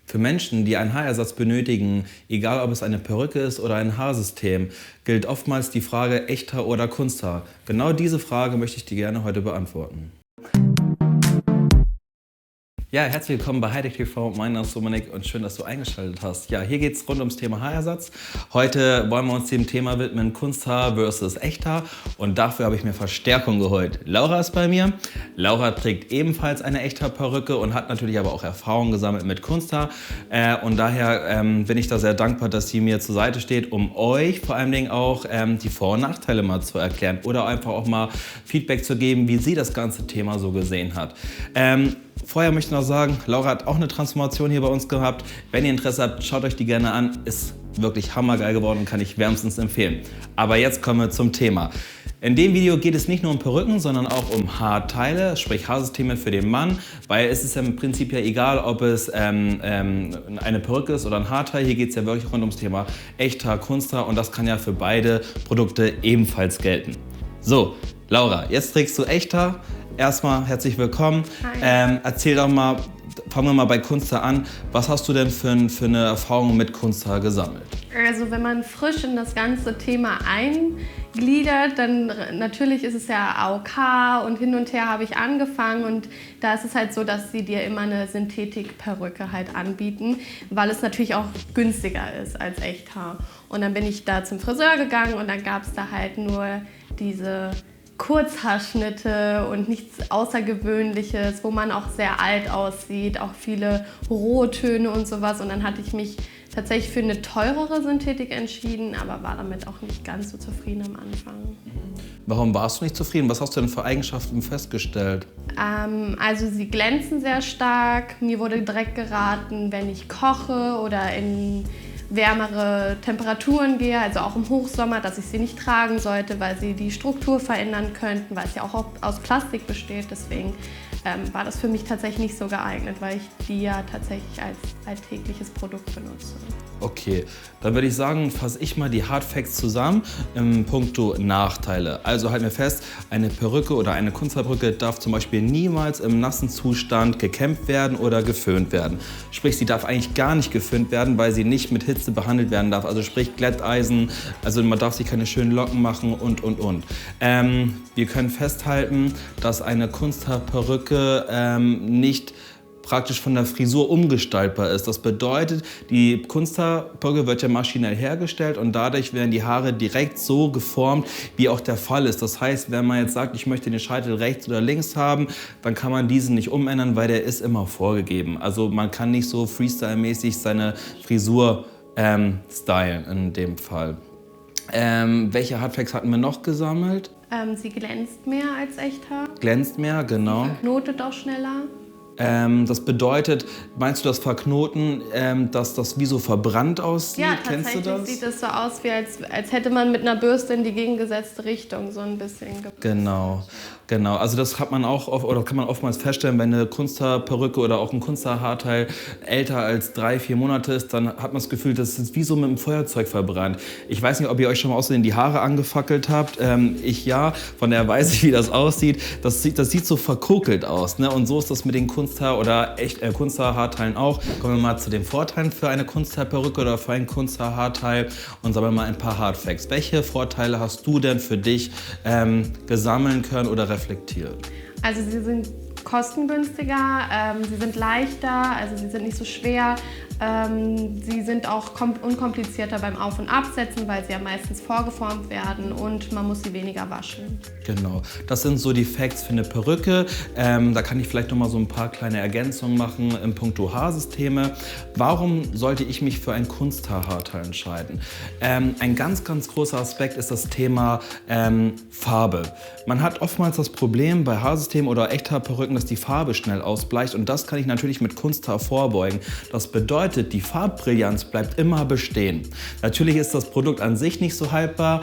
Für Menschen, die einen Haarersatz benötigen, egal ob es eine Perücke ist oder ein Haarsystem, gilt oftmals die Frage echter oder Kunsthaar. Genau diese Frage möchte ich dir gerne heute beantworten. Ja, herzlich willkommen bei Heidek TV. Mein Name ist Dominik und schön, dass du eingeschaltet hast. Ja, hier geht es rund ums Thema Haarersatz. Heute wollen wir uns dem Thema widmen, Kunsthaar versus Echthaar. Und dafür habe ich mir Verstärkung geholt. Laura ist bei mir. Laura trägt ebenfalls eine Echthaar-Perücke und hat natürlich aber auch Erfahrung gesammelt mit Kunsthaar. Und daher bin ich da sehr dankbar, dass sie mir zur Seite steht, um euch vor allen Dingen auch die Vor- und Nachteile mal zu erklären. Oder einfach auch mal Feedback zu geben, wie sie das ganze Thema so gesehen hat. Vorher möchte ich noch sagen, Laura hat auch eine Transformation hier bei uns gehabt. Wenn ihr Interesse habt, schaut euch die gerne an. Ist wirklich hammergeil geworden und kann ich wärmstens empfehlen. Aber jetzt kommen wir zum Thema. In dem Video geht es nicht nur um Perücken, sondern auch um Haarteile, sprich Haarsysteme für den Mann, weil es ist ja im Prinzip ja egal, ob es eine Perücke ist oder ein Haarteil. Hier geht es ja wirklich rund ums Thema Echthaar, Kunsthaar und das kann ja für beide Produkte ebenfalls gelten. So, Laura, jetzt trägst du Echthaar. Erstmal herzlich willkommen. Erzähl doch mal, fangen wir mal bei Kunsthaar an. Was hast du denn für eine Erfahrung mit Kunsthaar gesammelt? Also wenn man frisch in das ganze Thema eingliedert, dann natürlich ist es ja AOK und hin und her habe ich angefangen und da ist es halt so, dass sie dir immer eine Synthetikperücke halt anbieten, weil es natürlich auch günstiger ist als Echthaar. Und dann bin ich da zum Friseur gegangen und dann gab es da halt nur diese Kurzhaarschnitte und nichts Außergewöhnliches, wo man auch sehr alt aussieht, auch viele Rohtöne und sowas. Und dann hatte ich mich tatsächlich für eine teurere Synthetik entschieden, aber war damit auch nicht ganz so zufrieden am Anfang. Warum warst du nicht zufrieden? Was hast du denn für Eigenschaften festgestellt? Also sie glänzen sehr stark. Mir wurde direkt geraten, wenn ich koche oder in wärmere Temperaturen gehe, also auch im Hochsommer, dass ich sie nicht tragen sollte, weil sie die Struktur verändern könnten, weil es ja auch aus Plastik besteht. Deswegen war das für mich tatsächlich nicht so geeignet, weil ich die ja tatsächlich als alltägliches Produkt benutze. Okay, dann würde ich sagen, fasse ich mal die Hard Facts zusammen im Punkto Nachteile. Also halten wir fest, eine Perücke oder eine Kunsthaarperücke darf zum Beispiel niemals im nassen Zustand gekämmt werden oder geföhnt werden. Sprich, sie darf eigentlich gar nicht geföhnt werden, weil sie nicht mit Hitze behandelt werden darf. Also sprich Glätteisen, also man darf sich keine schönen Locken machen und. Wir können festhalten, dass eine Kunsthaarperücke nicht praktisch von der Frisur umgestaltbar ist. Das bedeutet, die Kunsthaarperücke wird ja maschinell hergestellt und dadurch werden die Haare direkt so geformt, wie auch der Fall ist. Das heißt, wenn man jetzt sagt, ich möchte den Scheitel rechts oder links haben, dann kann man diesen nicht umändern, weil der ist immer vorgegeben. Also man kann nicht so Freestyle-mäßig seine Frisur stylen in dem Fall. Welche Hardfacts hatten wir noch gesammelt? Sie glänzt mehr als Echthaar. Glänzt mehr, genau. Sie verknotet auch schneller. Das bedeutet, meinst du das Verknoten, dass das wie so verbrannt aussieht? Ja, Kennst du das? sieht es so aus, wie als hätte man mit einer Bürste in die gegengesetzte Richtung so ein bisschen gepustet. Genau. Also das hat man auch oder kann man oftmals feststellen, wenn eine Kunsthaarperücke oder auch ein Kunsthaarhaarteil älter als 3-4 Monate ist, dann hat man das Gefühl, das ist wie so mit einem Feuerzeug verbrannt. Ich weiß nicht, ob ihr euch schon mal außerdem die Haare angefackelt habt. Ich ja, von daher weiß ich, wie das aussieht. Das sieht so verkokelt aus, ne? Und so ist das mit den Kunsthaar- oder Kunsthaarhaarteilen auch. Kommen wir mal zu den Vorteilen für eine Kunsthaarperücke oder für ein Kunsthaarhaarteil und sammeln mal ein paar Hardfacts. Welche Vorteile hast du denn für dich gesammeln können oder reflektiert? Also sie sind kostengünstiger, sie sind leichter, also sie sind nicht so schwer. Sie sind auch unkomplizierter beim Auf- und Absetzen, weil sie ja meistens vorgeformt werden und man muss sie weniger waschen. Genau, das sind so die Facts für eine Perücke. Da kann ich vielleicht noch mal so ein paar kleine Ergänzungen machen im Punkto Haarsysteme. Warum sollte ich mich für ein Kunsthaarhaarteil entscheiden? Ein ganz großer Aspekt ist das Thema Farbe. Man hat oftmals das Problem bei Haarsystemen oder Echthaarperücken, dass die Farbe schnell ausbleicht und das kann ich natürlich mit Kunsthaar vorbeugen. Das bedeutet, die Farbbrillanz bleibt immer bestehen. Natürlich ist das Produkt an sich nicht so haltbar,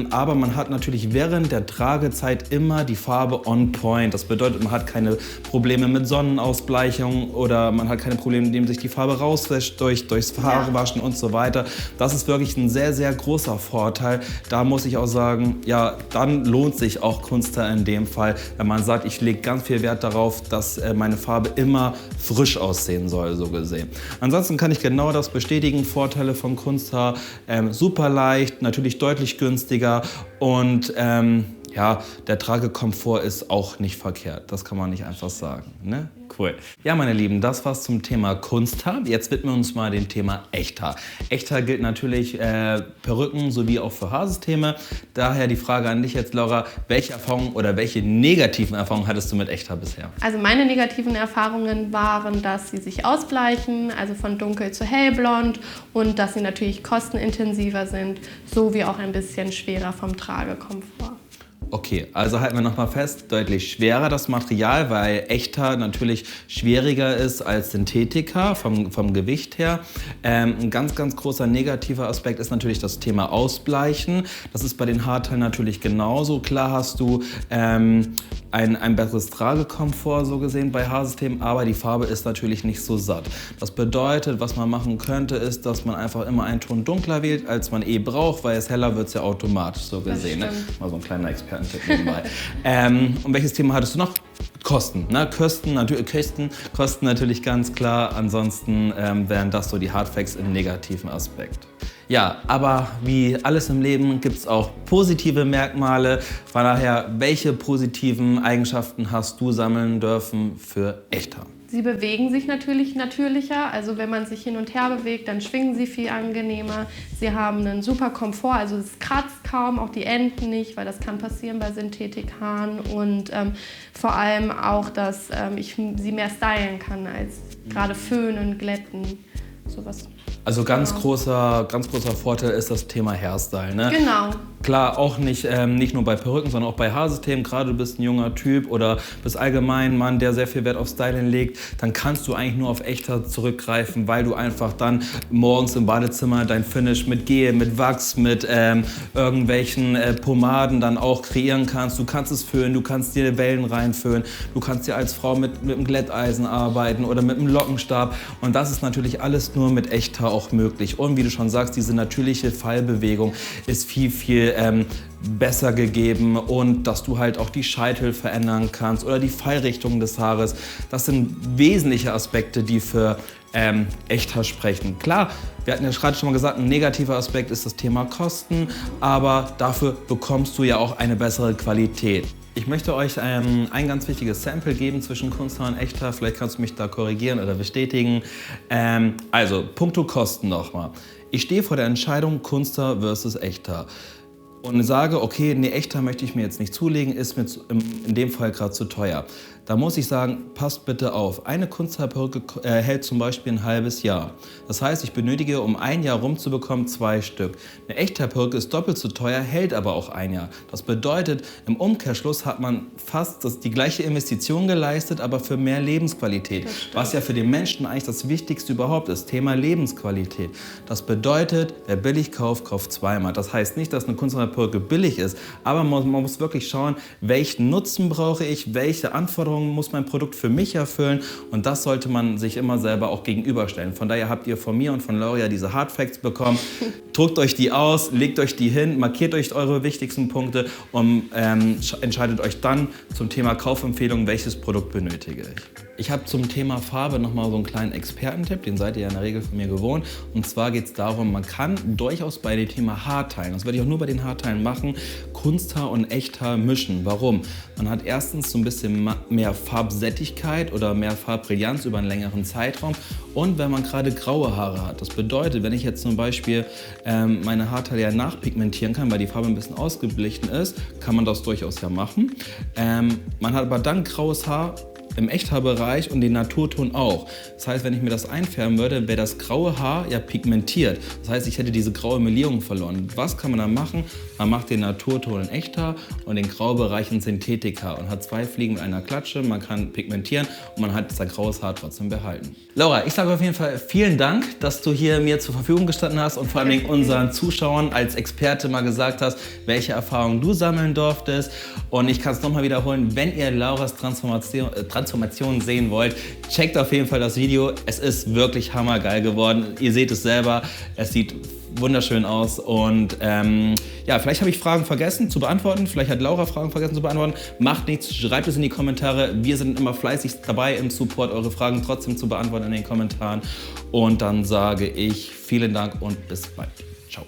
aber man hat natürlich während der Tragezeit immer die Farbe on point. Das bedeutet, man hat keine Probleme mit Sonnenausbleichung oder man hat keine Probleme, indem sich die Farbe rauswäscht durchs Haarewaschen und so weiter. Das ist wirklich ein sehr großer Vorteil. Da muss ich auch sagen, ja, dann lohnt sich auch Kunsthaar in dem Fall, wenn man sagt, ich lege ganz viel Wert Wert darauf, dass meine Farbe immer frisch aussehen soll, so gesehen. Ansonsten kann ich genau das bestätigen. Vorteile von Kunsthaar, super leicht, natürlich deutlich günstiger und ja, der Tragekomfort ist auch nicht verkehrt. Das kann man nicht einfach sagen, ne? Cool. Ja, meine Lieben, das war's zum Thema Kunsthaar. Jetzt widmen wir uns mal dem Thema Echthaar. Echthaar gilt natürlich Perücken sowie auch für Haarsysteme. Daher die Frage an dich jetzt, Laura, welche Erfahrungen oder welche negativen Erfahrungen hattest du mit Echthaar bisher? Also meine negativen Erfahrungen waren, dass sie sich ausbleichen, also von dunkel zu hellblond, und dass sie natürlich kostenintensiver sind, sowie auch ein bisschen schwerer vom Tragekomfort. Okay, also halten wir nochmal fest, deutlich schwerer das Material, weil Echthaar natürlich schwieriger ist als Synthetika vom Gewicht her. Ein ganz großer negativer Aspekt ist natürlich das Thema Ausbleichen. Das ist bei den Haarteilen natürlich genauso. Klar hast du ein besseres Tragekomfort so gesehen bei Haarsystemen, aber die Farbe ist natürlich nicht so satt. Das bedeutet, was man machen könnte, ist, dass man einfach immer einen Ton dunkler wählt, als man braucht, weil es heller wird es ja automatisch so gesehen. Ne? Mal so ein kleiner Expertentipp nebenbei. Und welches Thema hattest du noch? Kosten. Ne? Kosten natürlich ganz klar. Ansonsten wären das so die Hardfacts im negativen Aspekt. Ja, aber wie alles im Leben gibt es auch positive Merkmale. Von daher, welche positiven Eigenschaften hast du sammeln dürfen für Echthaar? Sie bewegen sich natürlich natürlicher, also wenn man sich hin und her bewegt, dann schwingen sie viel angenehmer. Sie haben einen super Komfort, also es kratzt kaum, auch die Enden nicht, weil das kann passieren bei Synthetikhaaren. Und vor allem auch, dass ich sie mehr stylen kann als gerade föhnen, glätten, sowas. Also ganz großer Vorteil ist das Thema Hairstyle, ne? Genau. Klar, auch nicht nur bei Perücken, sondern auch bei Haarsystemen. Gerade du bist ein junger Typ oder bist allgemein ein Mann, der sehr viel Wert auf Styling legt, dann kannst du eigentlich nur auf Echthaar zurückgreifen, weil du einfach dann morgens im Badezimmer dein Finish mit Gel, mit Wachs, mit irgendwelchen Pomaden dann auch kreieren kannst. Du kannst es föhnen, du kannst dir Wellen reinföhnen, du kannst dir als Frau mit einem Glätteisen arbeiten oder mit einem Lockenstab. Und das ist natürlich alles nur mit Echthaar auch möglich. Und wie du schon sagst, diese natürliche Fallbewegung ist viel besser gegeben und dass du halt auch die Scheitel verändern kannst oder die Fallrichtung des Haares. Das sind wesentliche Aspekte, die für Echthaar sprechen. Klar, wir hatten ja gerade schon mal gesagt, ein negativer Aspekt ist das Thema Kosten, aber dafür bekommst du ja auch eine bessere Qualität. Ich möchte euch ein ganz wichtiges Sample geben zwischen Kunsthaar und Echthaar. Vielleicht kannst du mich da korrigieren oder bestätigen. Also, puncto Kosten nochmal. Ich stehe vor der Entscheidung Kunsthaar versus Echthaar. Und sage, okay, nee, Echthaar möchte ich mir jetzt nicht zulegen, ist mir in dem Fall gerade zu teuer. Da muss ich sagen, passt bitte auf. Eine Kunsthaarperücke hält zum Beispiel ein halbes Jahr. Das heißt, ich benötige, um ein Jahr rumzubekommen, 2 Stück. Eine Echthaarperücke ist doppelt so teuer, hält aber auch ein Jahr. Das bedeutet, im Umkehrschluss hat man fast die gleiche Investition geleistet, aber für mehr Lebensqualität. Was ja für den Menschen eigentlich das Wichtigste überhaupt ist, Thema Lebensqualität. Das bedeutet, wer billig kauft, kauft zweimal. Das heißt nicht, dass eine Kunsthaarperücke billig ist, aber man muss wirklich schauen, welchen Nutzen brauche ich, welche Anforderungen muss mein Produkt für mich erfüllen, und das sollte man sich immer selber auch gegenüberstellen. Von daher habt ihr von mir und von Laura diese Hard Facts bekommen. Druckt euch die aus, legt euch die hin, markiert euch eure wichtigsten Punkte und entscheidet euch dann zum Thema Kaufempfehlung, welches Produkt benötige ich. Ich habe zum Thema Farbe nochmal so einen kleinen Expertentipp, den seid ihr ja in der Regel von mir gewohnt. Und zwar geht es darum, man kann durchaus bei dem Thema Haarteilen, das werde ich auch nur bei den Haarteilen machen, Kunsthaar und Echthaar mischen. Warum? Man hat erstens so ein bisschen mehr Farbsättigkeit oder mehr Farbbrillanz über einen längeren Zeitraum. Und wenn man gerade graue Haare hat, das bedeutet, wenn ich jetzt zum Beispiel meine Haarteile ja nachpigmentieren kann, weil die Farbe ein bisschen ausgeblichen ist, kann man das durchaus ja machen. Man hat aber dann graues Haar im Echthaarbereich und den Naturton auch. Das heißt, wenn ich mir das einfärben würde, wäre das graue Haar ja pigmentiert. Das heißt, ich hätte diese graue Melierung verloren. Was kann man dann machen? Man macht den Naturton in Echthaar und den Graubereich in Synthetika und hat 2 Fliegen mit einer Klatsche. Man kann pigmentieren und man hat sein graues Haar trotzdem behalten. Laura, ich sage auf jeden Fall vielen Dank, dass du hier mir zur Verfügung gestanden hast und vor allem unseren Zuschauern als Experte mal gesagt hast, welche Erfahrungen du sammeln durftest. Und ich kann es nochmal wiederholen, wenn ihr Lauras Transformation sehen wollt, checkt auf jeden Fall das Video. Es ist wirklich hammergeil geworden. Ihr seht es selber, es sieht wunderschön aus. Und ja, vielleicht habe ich Fragen vergessen zu beantworten. Vielleicht hat Laura Fragen vergessen zu beantworten. Macht nichts, schreibt es in die Kommentare. Wir sind immer fleißig dabei im Support, eure Fragen trotzdem zu beantworten in den Kommentaren. Und dann sage ich vielen Dank und bis bald. Ciao.